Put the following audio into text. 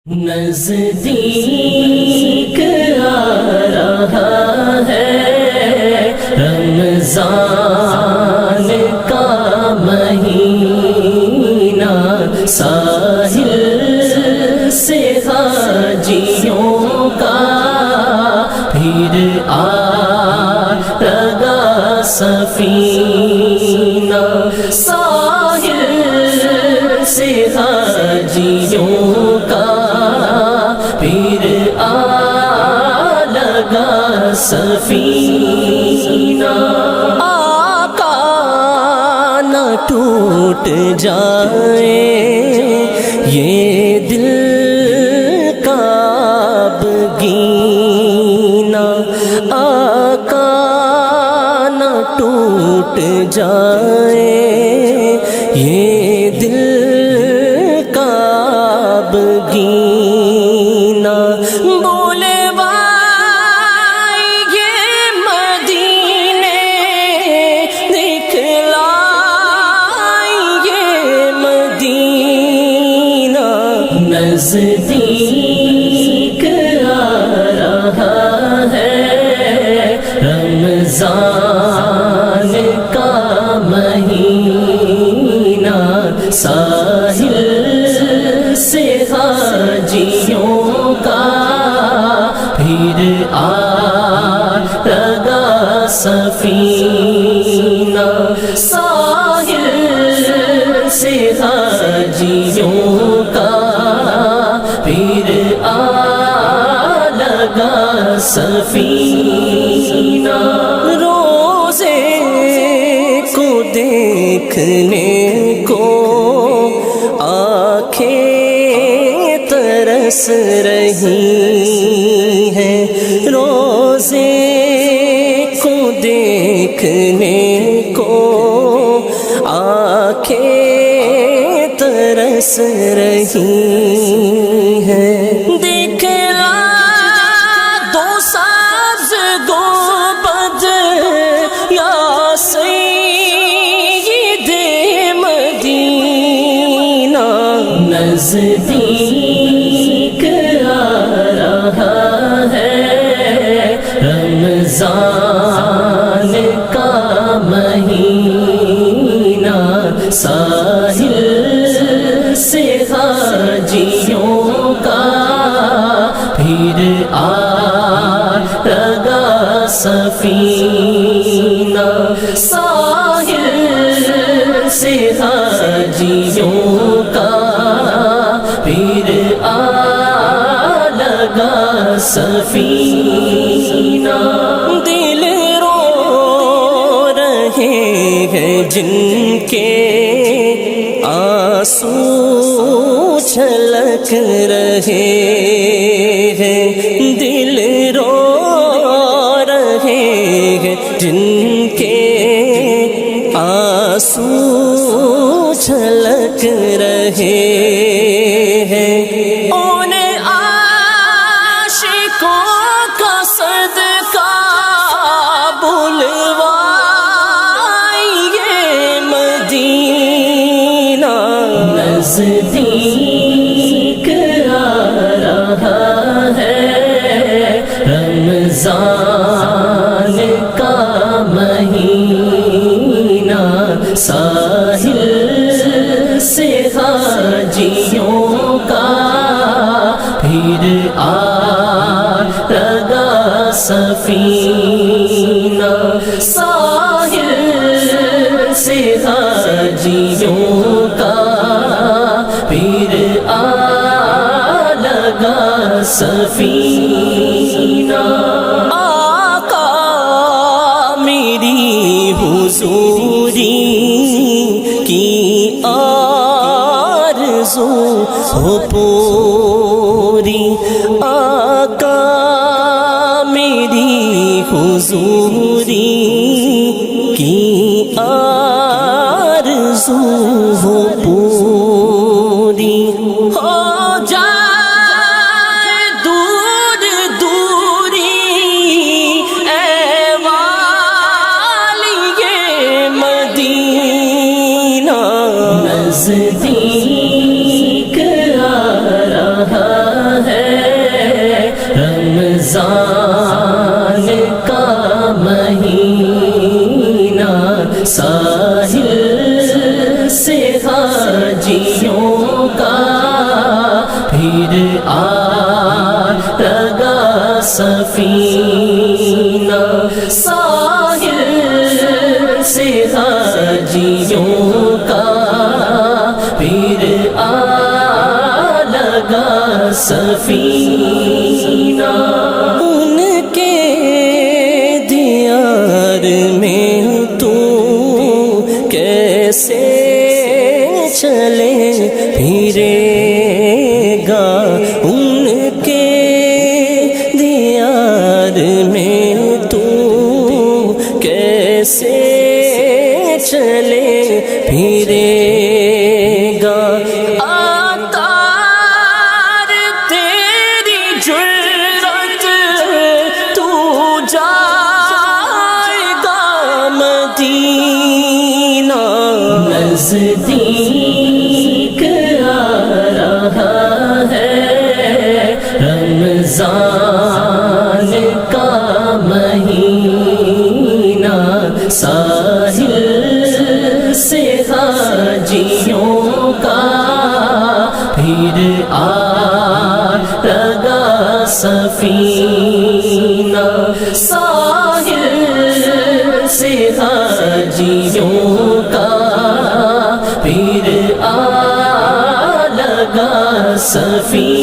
نزدیک آ رہا ہے رمضان کا مہینہ، ساحل سے حاجیوں کا پھر آئے گا سفینہ، ساحل سے حاجیوں کا پھر آئے سفینہ۔ آقا نہ ٹوٹ جائے یہ دل کا بگینہ، آقا نہ ٹوٹ جائے یہ دل کا بگینہ، نزدیک آ رہا ہے رمضان کا مہینہ، ساحل سے حاجیوں کا پھر آئے گا سفینہ، ساحل سے حاجیوں کا پھر آئے گا سفینہ۔ روزے کو دیکھنے کو آنکھیں ترس رہی ہیں، روزے کو دیکھنے کو آنکھیں ترس رہی ہیں، دکھلا دو سبز گنبد یا سید مدینہ، نزدیک آ رہا ہے رمضان کا مہینہ، ساحل سے حاجیوں کا پھر آئے گا سفینہ، ساحل سے حاجیوں کا پھر آئے گا سفینہ۔ دل رو رہے ہیں جن کے آنسو چھلک رہے ہیں، دل رو رہے ہیں جن کے آنسو چھلک رہے ہیں، ان عاشقوں کا صدقہ بلوائیے مدینہ، نزدیک آ رہا ہے رمضان کا مہینہ، ساحل سے حاجیوں کا پھر آئے گا سفینہ، ساحل سے حاجیوں کا پھر آئے گا سفینہ۔ آقا میری حضوری کی آرزو ہو پوری، آقا میری حضوری کی آرزو ہو پوری، ہو جائے دور دوری اے والی مدینہ، نزدیک آ رہا رمضان کا مہینہ ساحل سے حاجیوں کا پھر آ لگا سفینہ ساحل سے حاجیوں کا پھر آ لگا سفینہ ان کے دیار میں تو کیسے چلے پھرے گا ان کے دیار میں تو کیسے چلے پھرے گا آتار تیری جرت تو جائے گا مدینہ نزدیک آ رہا ہے رمضان کا مہینہ ساحل سے حاجیوں کا پھر آ لگا سفینہ ساحل سے حاجیوں کا پھر آ لگا سفینہ